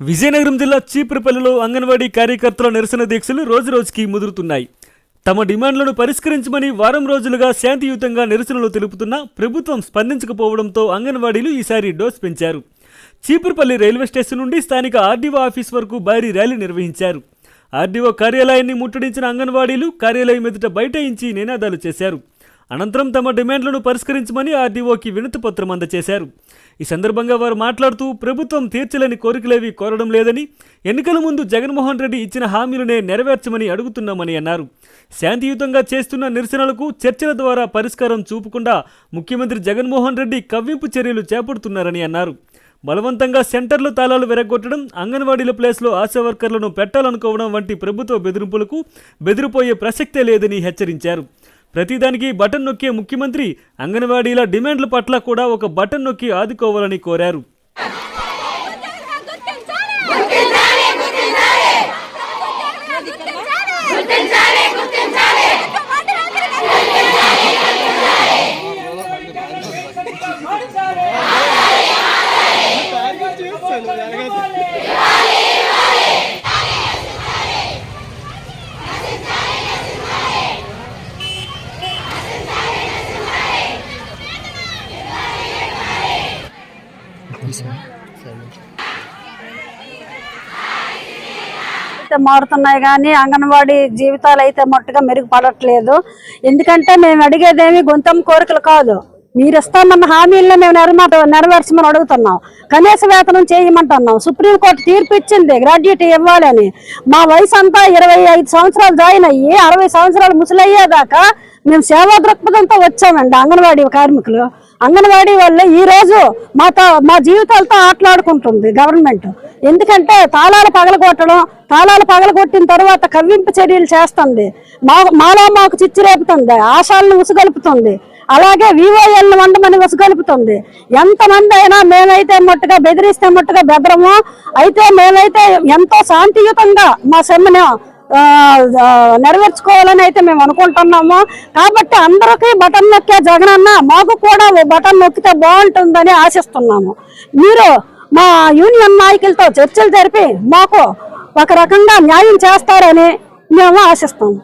విజయనగరం జిల్లా చీపురుపల్లిలో అంగన్వాడీ కార్యకర్తల నిరసన దీక్షలు రోజురోజుకి ముదురుతున్నాయి. తమ డిమాండ్లను పరిష్కరించమని వారం రోజులుగా శాంతియుతంగా నిరసనలు తెలుపుతున్నా ప్రభుత్వం స్పందించకపోవడంతో అంగన్వాడీలు ఈసారి డోస్ పెంచారు. చీపురుపల్లి రైల్వే స్టేషన్ నుండి స్థానిక ఆర్డీఓ ఆఫీస్ వరకు భారీ ర్యాలీ నిర్వహించారు. ఆర్డీఓ కార్యాలయాన్ని ముట్టడించిన అంగన్వాడీలు కార్యాలయం ఎదుట బైఠాయించి నినాదాలు చేశారు. అనంతరం తమ డిమాండ్లను పరిష్కరించమని ఆర్డీఓకి వినతి పత్రం అందజేశారు. ఈ సందర్భంగా వారు మాట్లాడుతూ ప్రభుత్వం తీర్చలేని కోరికలేవి కోరడం లేదని, ఎన్నికల ముందు జగన్మోహన్ రెడ్డి ఇచ్చిన హామీలనే నెరవేర్చమని అడుగుతున్నామని అన్నారు. శాంతియుతంగా చేస్తున్న నిరసనలకు చర్చల ద్వారా పరిష్కారం చూపకుండా ముఖ్యమంత్రి జగన్మోహన్ రెడ్డి కవ్వింపు చర్యలు చేపడుతున్నారని అన్నారు. బలవంతంగా సెంటర్లు తాళాలు విరగొట్టడం, అంగన్వాడీల ప్లేస్లో ఆశా వర్కర్లను పెట్టాలనుకోవడం వంటి ప్రభుత్వ బెదిరింపులకు బెదిరిపోయే ప్రసక్తే లేదని హెచ్చరించారు. ప్రతిదానికి బటన్ నొక్కే ముఖ్యమంత్రి అంగన్వాడీల డిమాండ్ల పట్ల కూడా ఒక బటన్ నొక్కి ఆదుకోవాలని కోరారు. మారుతున్నాయి కానీ అంగన్వాడీ జీవితాలు అయితే మట్టుగా మెరుగుపడట్లేదు. ఎందుకంటే మేము అడిగేదేమి గొంతం కోరికలు కాదు, మీరు ఇస్తామన్న హామీలను మేము నెరవేర్చమని అడుగుతున్నాం. కనీస వేతనం చేయమంటున్నాం. సుప్రీంకోర్టు తీర్పు ఇచ్చింది గ్రాడ్యుయేటీ ఇవ్వాలని. మా వయసు అంతా 25 సంవత్సరాలు జాయిన్ అయ్యి 60 సంవత్సరాలు ముసలయ్యేదాకా మేము సేవా దృక్పథంతో వచ్చామండి. అంగన్వాడీ కార్మికులు, అంగన్వాడీ వాళ్ళు ఈ రోజు మా జీవితాలతో ఆటలాడుకుంటుంది గవర్నమెంట్. ఎందుకంటే తాళాలు పగలగొట్టిన తర్వాత కవ్వింపు చర్యలు చేస్తుంది. మాలో మాకు చిచ్చు రేపుతుంది, ఆశాలను ఉసుగలుపుతుంది, అలాగే వివోఎల్ని వండమని ఉసుగలుపుతుంది. ఎంతమంది అయినా మేమైతే మట్టుగా బెదిరిస్తే మట్టుగా బెదరము. అయితే మేమైతే ఎంతో శాంతియుతంగా మా సమ్మెను నెరవేర్చుకోవాలని అయితే మేము అనుకుంటున్నాము. కాబట్టి అందరికీ బటన్ నొక్కే జగనన్న మాకు కూడా బటన్ నొక్కితే బాగుంటుందని ఆశిస్తున్నాము. మీరు మా యూనియన్ నాయకులతో చర్చలు జరిపి మాకు ఒక రకంగా న్యాయం చేస్తారని మేము ఆశిస్తాము.